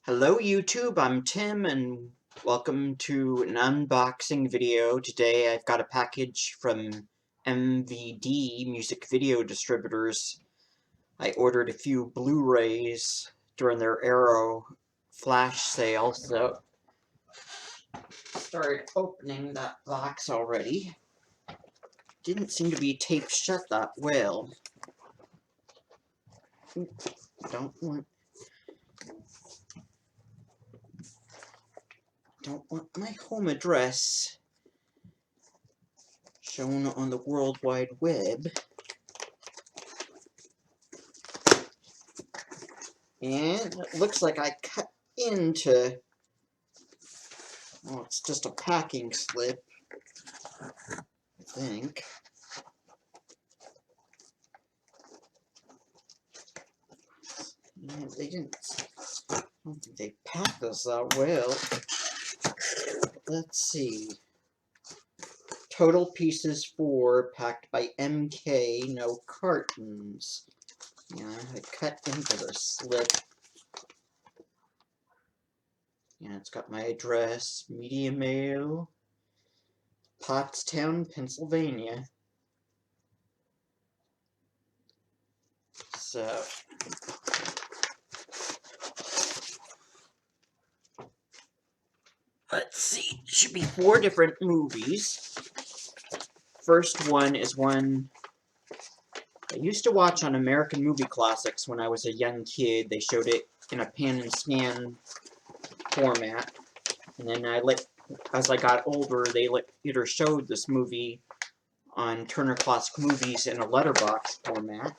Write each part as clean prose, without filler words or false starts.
Hello YouTube, I'm Tim and welcome to an unboxing video. Today I've got a package from MVD, Music Video Distributors. I ordered a few Blu-rays during their Arrow flash sale, so started opening that box already. Didn't seem to be taped shut that well. Don't want my home address shown on the World Wide Web. And it looks like I cut into, well, it's just a packing slip, I think. Yeah, I don't think they packed this that well. Let's see. Total pieces 4, packed by MK, no cartons. Yeah, I cut into the slip. Yeah, it's got my address, Media Mail, Pottstown, Pennsylvania. So, let's see, it should be 4 different movies. First one is one I used to watch on American Movie Classics when I was a young kid. They showed it in a pan and scan format. And then as I got older, they later showed this movie on Turner Classic Movies in a letterbox format.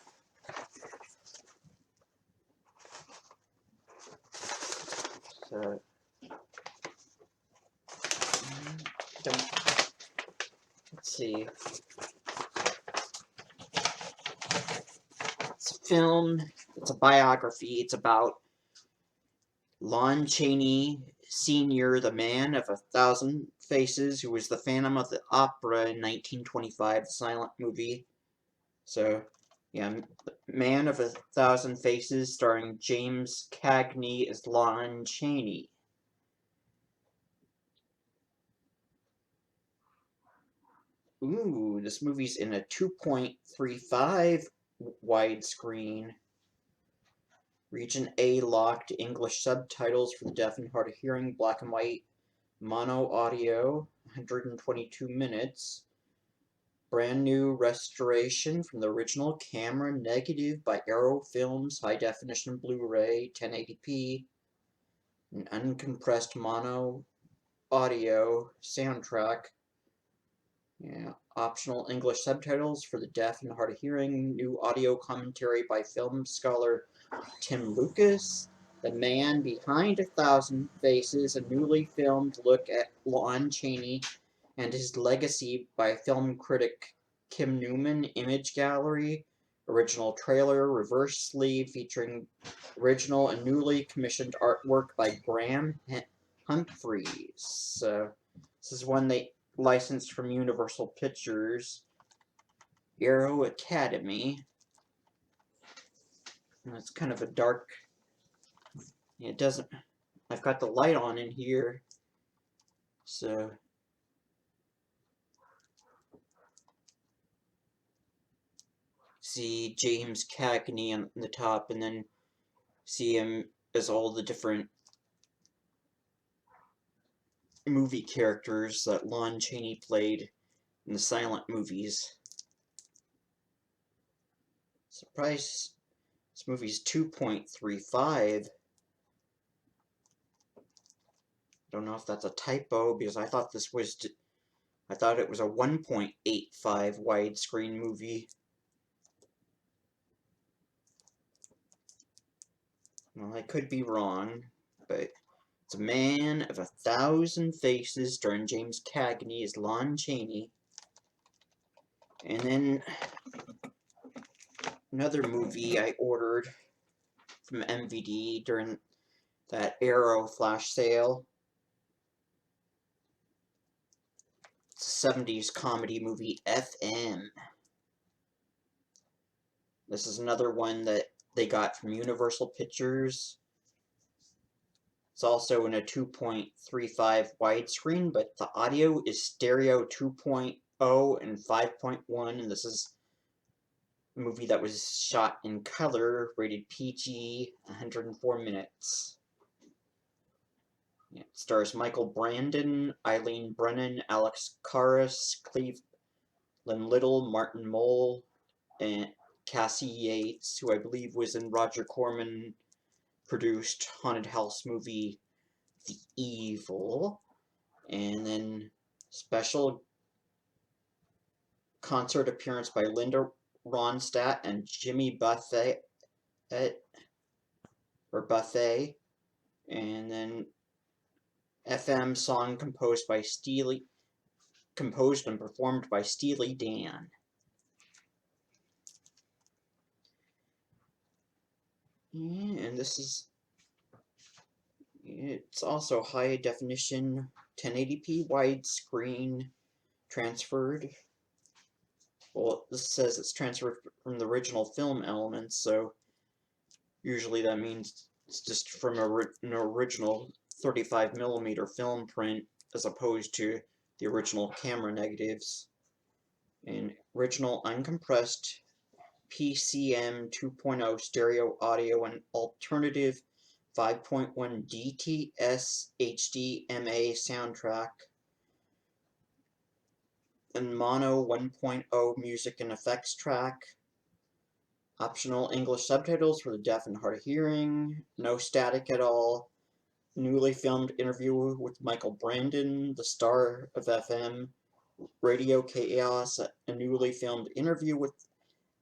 So, let's see. It's a film, it's a biography, it's about Lon Chaney Sr., the man of 1,000 faces, who was the Phantom of the Opera in 1925, the silent movie. So, yeah, Man of 1,000 Faces, starring James Cagney as Lon Chaney. Ooh, this movie's in a 2.35 widescreen. Region A locked, English subtitles for the deaf and hard of hearing, black and white, mono audio, 122 minutes. Brand new restoration from the original camera negative by Arrow Films high definition Blu-ray 1080p. An uncompressed mono audio soundtrack. Yeah, optional English subtitles for the deaf and hard of hearing. New audio commentary by film scholar Tim Lucas. The Man Behind 1,000 Faces, a newly filmed look at Lon Chaney and his legacy by film critic Kim Newman. Image gallery. Original trailer, reverse sleeve featuring original and newly commissioned artwork by Graham Humphreys. So, this is one they licensed from Universal Pictures. Arrow Academy. And it's kind of a dark. It doesn't. I've got the light on in here, so see James Cagney on the top, and then see him as all the different movie characters that Lon Chaney played in the silent movies. Surprise! This movie's 2.35. I don't know if that's a typo, because I thought it was a 1.85 widescreen movie. Well, I could be wrong, but it's a Man of 1,000 Faces, starring James Cagney as Lon Chaney. And then another movie I ordered from MVD during that Arrow flash sale. It's a 70s comedy movie, FM. This is another one that they got from Universal Pictures. It's also in a 2.35 widescreen, but the audio is stereo 2.0 and 5.1, and this is a movie that was shot in color, rated PG, 104 minutes. It stars Michael Brandon, Eileen Brennan, Alex Karras, Cleveland Little, Martin Mull, and Cassie Yates, who I believe was in Roger Corman produced haunted house movie The Evil, and then special concert appearance by Linda Ronstadt and Jimmy Buffett, and then FM song composed and performed by Steely Dan. And it's also high definition 1080p widescreen transferred. Well, this says it's transferred from the original film elements, so usually that means it's just from an original 35mm film print as opposed to the original camera negatives. And original uncompressed PCM 2.0 stereo audio and alternative 5.1 DTS HDMA soundtrack and mono 1.0 music and effects track. Optional English subtitles for the deaf and hard of hearing. No static at all. Newly filmed interview with Michael Brandon, the star of FM. Radio Chaos, a newly filmed interview with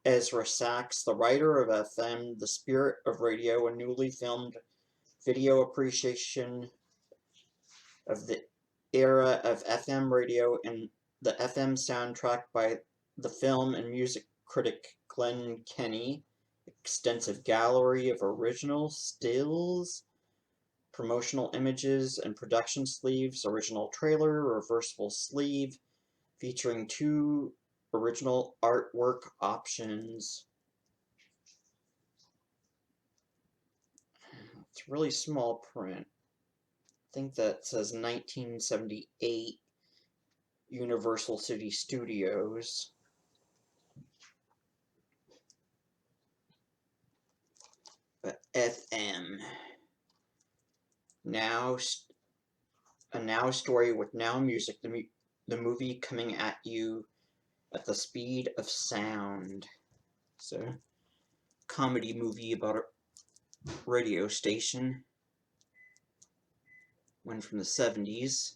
Ezra Sachs, the writer of FM, The Spirit of Radio, a newly filmed video appreciation of the era of FM radio, and the FM soundtrack by the film and music critic Glenn Kenny, extensive gallery of original stills, promotional images and production sleeves, original trailer, reversible sleeve, featuring 2 original artwork options. It's really small print. I think that says 1978 Universal City Studios. But FM. A now story with now music. The movie coming at you at the speed of sound. So, comedy movie about a radio station. One from the 70s.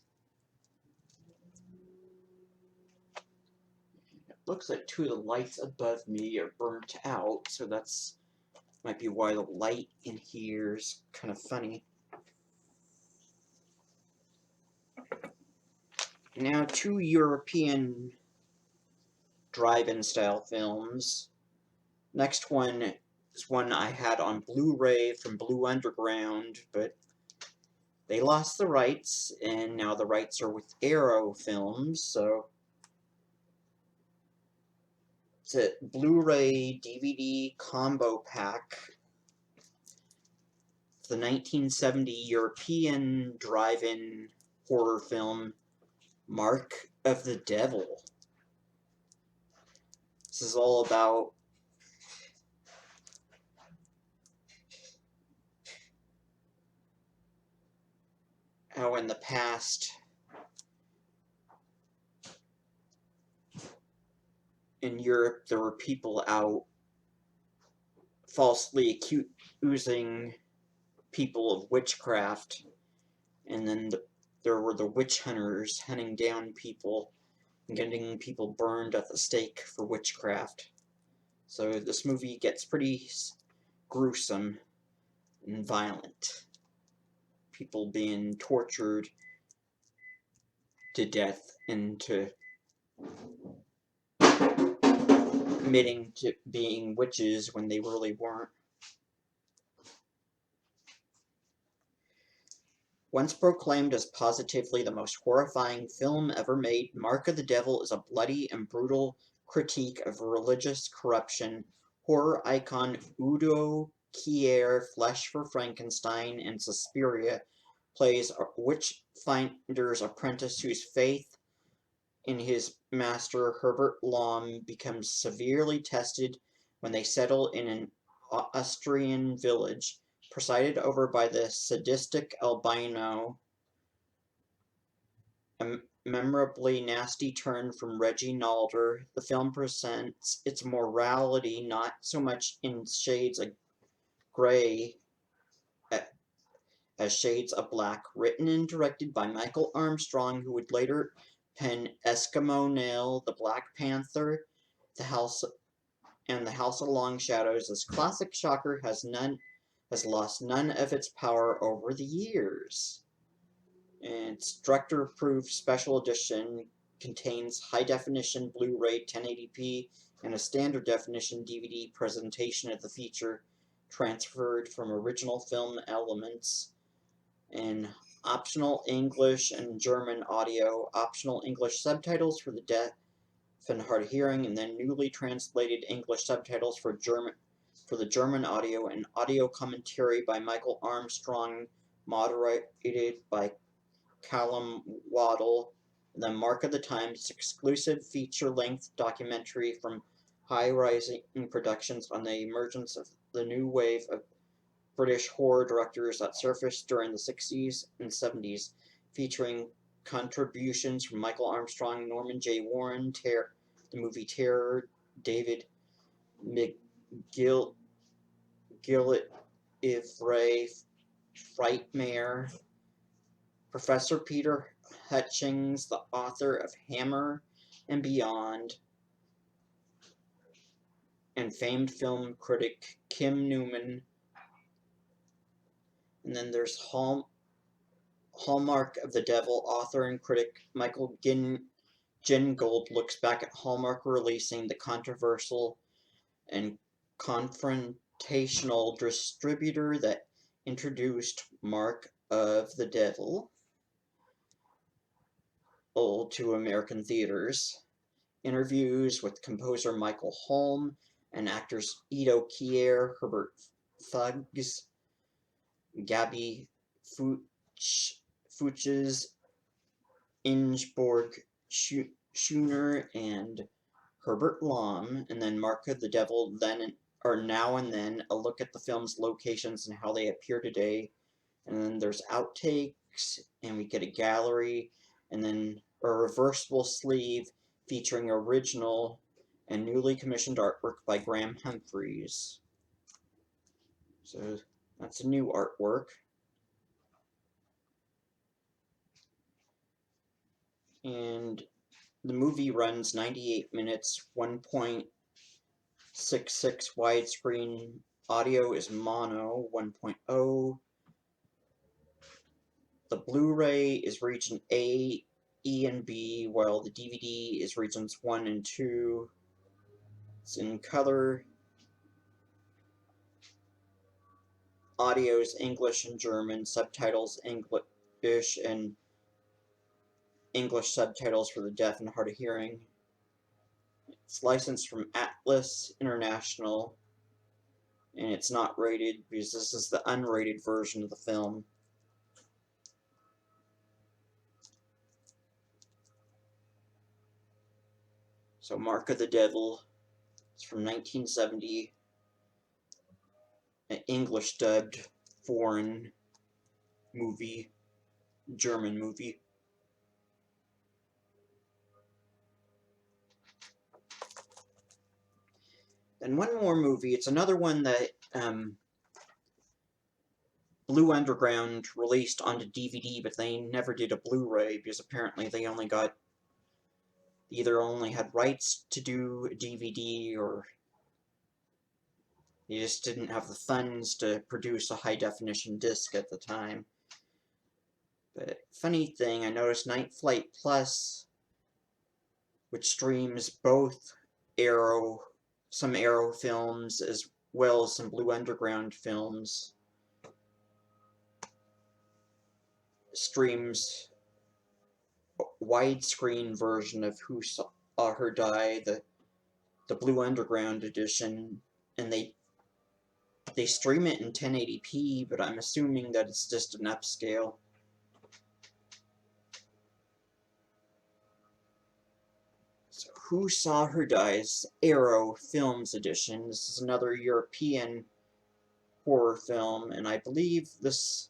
It looks like 2 of the lights above me are burnt out, so that's might be why the light in here is kind of funny. Now 2 European drive-in style films. Next one is one I had on Blu-ray from Blue Underground, but they lost the rights, and now the rights are with Arrow Films, so it's a Blu-ray DVD combo pack. The 1970 European drive-in horror film Mark of the Devil. This is all about how in the past in Europe there were people out falsely accusing people of witchcraft, and then there were the witch hunters hunting down people and getting people burned at the stake for witchcraft. So this movie gets pretty gruesome and violent. People being tortured to death into admitting to being witches when they really weren't. Once proclaimed as positively the most horrifying film ever made, Mark of the Devil is a bloody and brutal critique of religious corruption. Horror icon Udo Kier, Flesh for Frankenstein, and Suspiria plays a witchfinder's apprentice whose faith in his master Herbert Lom becomes severely tested when they settle in an Austrian village, presided over by the sadistic albino. A memorably nasty turn from Reggie Nalder, the film presents its morality not so much in shades of gray as shades of black. Written and directed by Michael Armstrong, who would later pen Eskimo Nail, The Black Panther, The House of Long Shadows, this classic shocker has lost none of its power over the years. And its director-approved special edition contains high-definition Blu-ray 1080p and a standard-definition DVD presentation of the feature, transferred from original film elements, and optional English and German audio, optional English subtitles for the deaf and hard of hearing, and then newly translated English subtitles for the German audio, and audio commentary by Michael Armstrong, moderated by Callum Waddle, and then Mark of the Times, exclusive feature-length documentary from High Rising Productions on the emergence of the new wave of British horror directors that surfaced during the 60s and 70s, featuring contributions from Michael Armstrong, Norman J. Warren, the movie Terror, David McGillivray, Frightmare, Professor Peter Hutchings, the author of Hammer and Beyond, and famed film critic Kim Newman. And then there's Hallmark of the Devil, author and critic Michael Gingold looks back at Hallmark releasing the controversial and confrontational distributor that introduced Mark of the Devil to American theaters. Interviews with composer Michael Holm and actors Edo Kier, Herbert Fuggs, Gabby Fuchs, Ingeborg Schooner, and Herbert Lom. And then Mark of the Devil, Now and Then, a look at the film's locations and how they appear today. And then there's outtakes, and we get a gallery, and then a reversible sleeve featuring original and newly commissioned artwork by Graham Humphreys. So that's a new artwork. And the movie runs 98 minutes, 1.66 widescreen. Audio is mono 1.0. The Blu-ray is region A, E, and B, while the DVD is regions 1 and 2. It's in color. Audio is English and German, subtitles English, and English subtitles for the deaf and hard of hearing. It's licensed from Atlas International, and it's not rated because this is the unrated version of the film. So Mark of the Devil, it's from 1970, an English dubbed foreign movie, German movie. Then one more movie, it's another one that Blue Underground released onto DVD, but they never did a Blu-ray because apparently they either only had rights to do a DVD, or they just didn't have the funds to produce a high-definition disc at the time. But funny thing, I noticed Night Flight Plus, which streams both some Arrow films as well as some Blue Underground films, streams widescreen version of Who Saw Her Die, the Blue Underground edition, and they stream it in 1080p, but I'm assuming that it's just an upscale. Who Saw Her Die's Arrow Films edition. This is another European horror film, and I believe this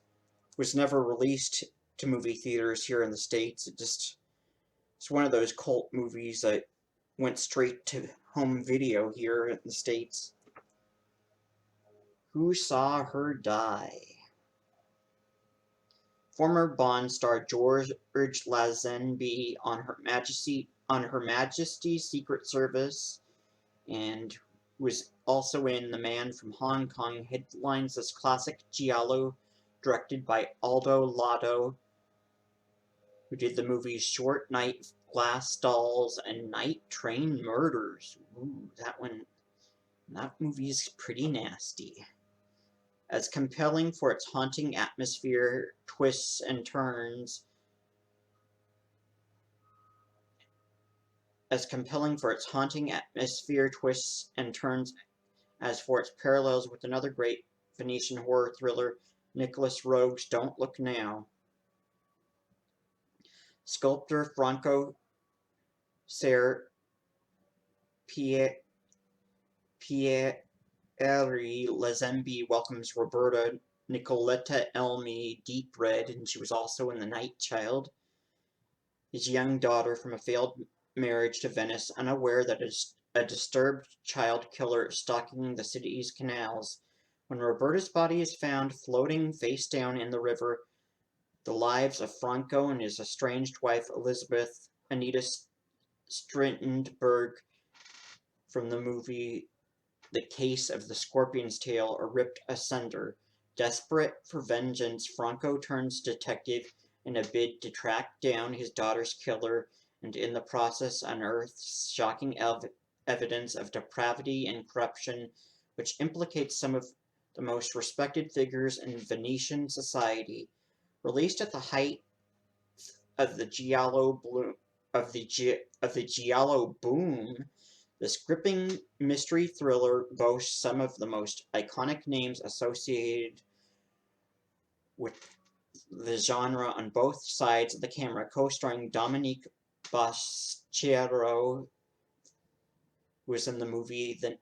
was never released to movie theaters here in the States. It's one of those cult movies that went straight to home video here in the States. Who Saw Her Die? Former Bond star George Lazenby on Her Majesty's Secret Service, and was also in The Man from Hong Kong, headlines this classic giallo directed by Aldo Lado, who did the movies Short Night, Glass Dolls, and Night Train Murders. Ooh, that movie is pretty nasty. As compelling for its haunting atmosphere, twists and turns, as for its parallels with another great Venetian horror thriller, Nicholas Roeg's Don't Look Now. Sculptor Franco Pieri Lazenby welcomes Roberta Nicoletta Elmi, Deep Red, and she was also in The Night Child, his young daughter from a failed marriage to Venice, unaware that a disturbed child killer is stalking the city's canals. When Roberta's body is found floating face down in the river, the lives of Franco and his estranged wife Elizabeth Anita Strindberg from the movie The Case of the Scorpion's Tail are ripped asunder. Desperate for vengeance, Franco turns detective in a bid to track down his daughter's killer, and in the process unearths shocking evidence of depravity and corruption, which implicates some of the most respected figures in Venetian society. Released at the height of the giallo boom, this gripping mystery thriller boasts some of the most iconic names associated with the genre on both sides of the camera, co-starring Dominique Boschero, who was in the movie The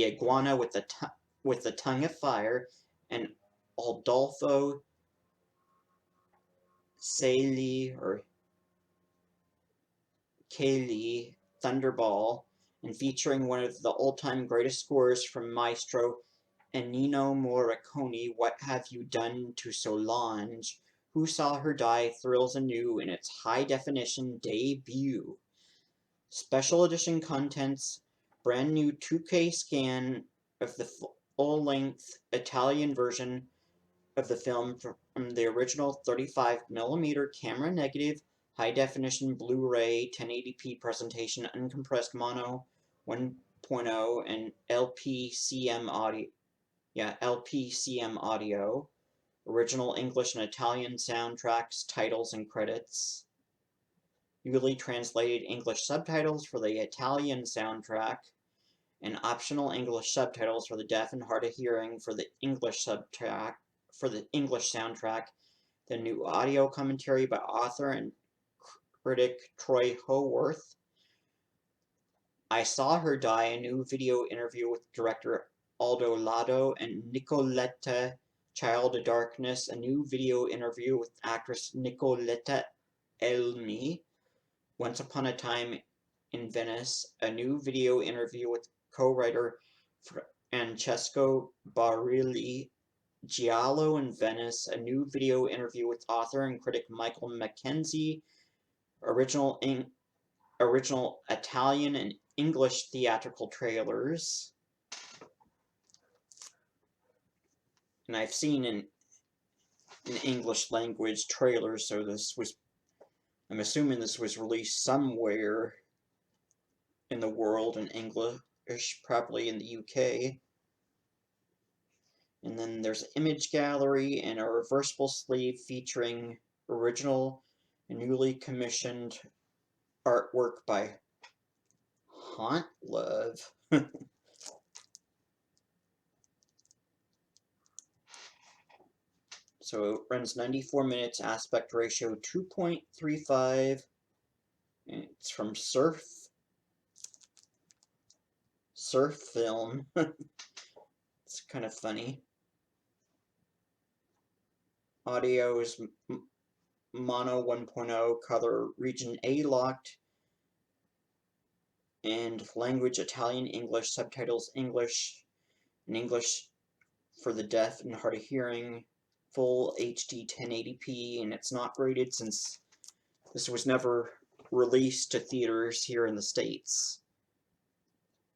Iguana with the Tongue of Fire, and Adolfo Cayley, Thunderball, and featuring one of the all-time greatest scores from Maestro Ennio Morricone, What Have You Done to Solange? Who Saw Her Die thrills anew in its high-definition debut. Special edition contents, brand new 2K scan of the full-length Italian version of the film from the original 35mm camera negative, high-definition Blu-ray 1080p presentation, uncompressed mono 1.0, and LPCM audio, original English and Italian soundtracks, titles, and credits, newly translated English subtitles for the Italian soundtrack, and optional English subtitles for the deaf and hard of hearing for the English soundtrack, the new audio commentary by author and critic Troy Howarth. I Saw Her Die, a new video interview with director Aldo Lado, and Nicoletta, Child of Darkness, a new video interview with actress Nicoletta Elmi. Once Upon a Time in Venice, a new video interview with co-writer Francesco Barilli. Giallo in Venice, a new video interview with author and critic Michael Mackenzie. Original Italian and English theatrical trailers. And I've seen an English language trailers, so I'm assuming this was released somewhere in the world in English, probably in the UK. And then there's an image gallery and a reversible sleeve featuring original and newly commissioned artwork by Haunt Love. So it runs 94 minutes, aspect ratio 2.35, And it's from Surf Film. It's kind of funny. Audio is mono 1.0, color region A locked, and language Italian, English, subtitles English, and English for the deaf and hard of hearing, full HD 1080p, and it's not rated since this was never released to theaters here in the States.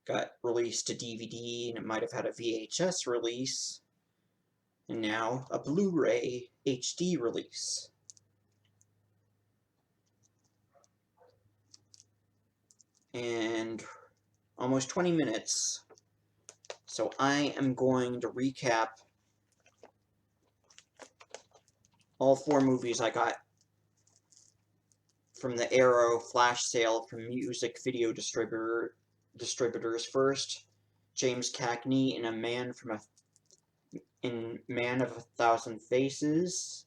Got released to DVD, and it might have had a VHS release, and now a Blu-ray HD release. And almost 20 minutes, so I am going to recap all 4 movies I got from the Arrow flash sale from Music Video Distributors. First, James Cagney in Man of a Thousand Faces.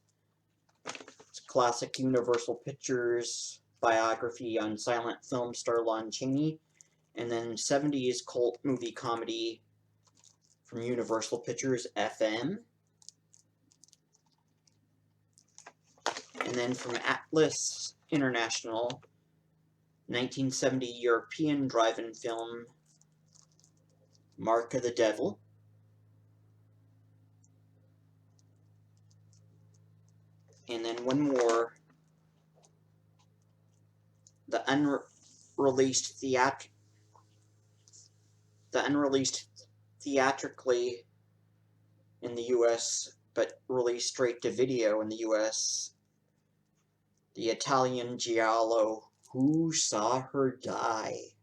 It's a classic Universal Pictures biography on silent film star Lon Chaney. And then 70s cult movie comedy from Universal Pictures, FM. And then from Atlas International, 1970 European drive-in film, Mark of the Devil. And then one more, the unreleased theatrically in the US, but released straight to video in the US, the Italian giallo Who Saw Her Die?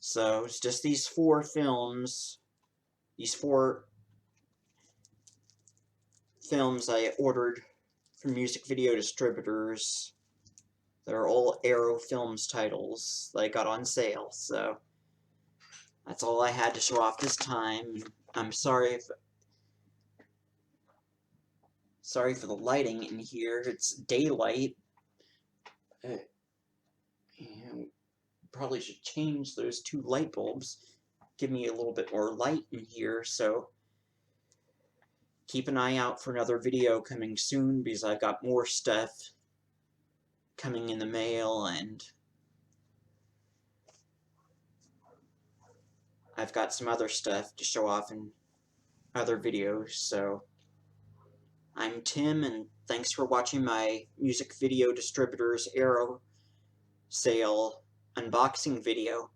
So it's just these 4 films, these 4 films I ordered from Music Video Distributors. They're all Arrow Films titles that I got on sale, so that's all I had to show off this time. I'm sorry for the lighting in here. It's daylight. Probably should change those 2 light bulbs. Give me a little bit more light in here, so keep an eye out for another video coming soon, because I've got more stuff coming in the mail, and I've got some other stuff to show off in other videos. So I'm Tim, and thanks for watching my Music Video Distributors Arrow sale unboxing video.